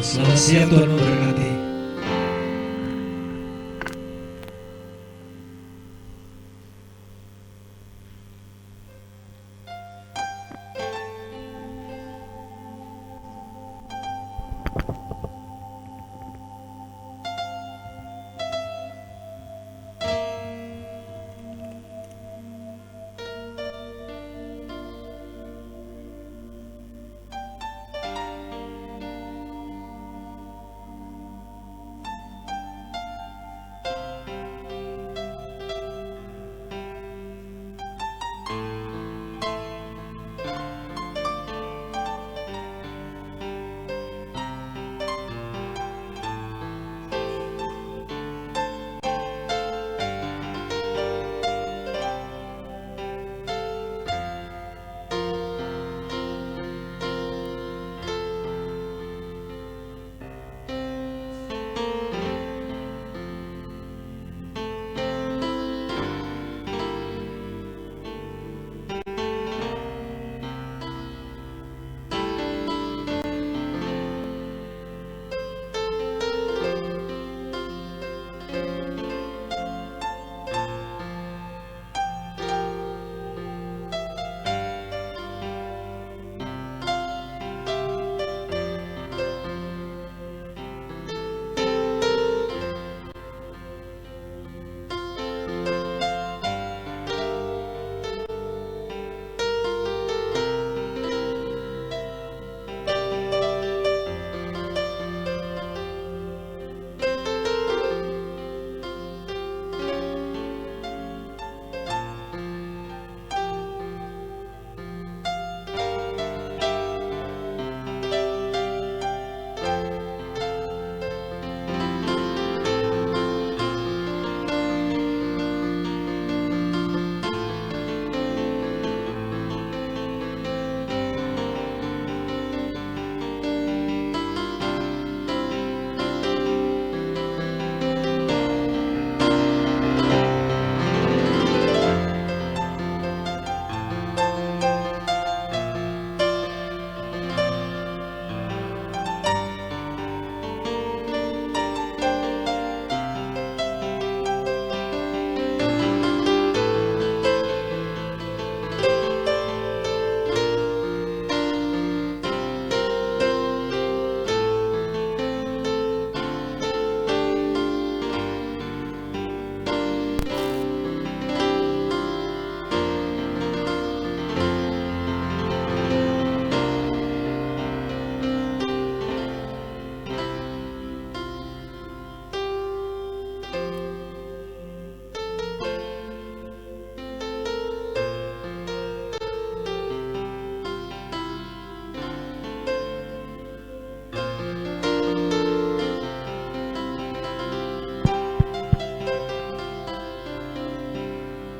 Selamat siang, Tuhan memberkati.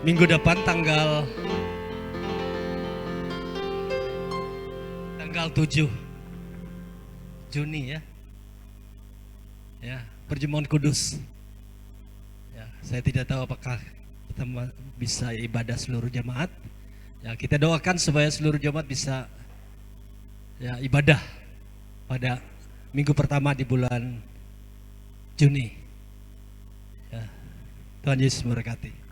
Minggu depan tanggal 7 Juni ya. Ya, perjamuan kudus. Ya, saya tidak tahu apakah kita bisa ibadah seluruh jemaat. Ya, kita doakan supaya seluruh jemaat bisa ya ibadah pada minggu pertama di bulan Juni. Ya. Tuhan Yesus memberkati.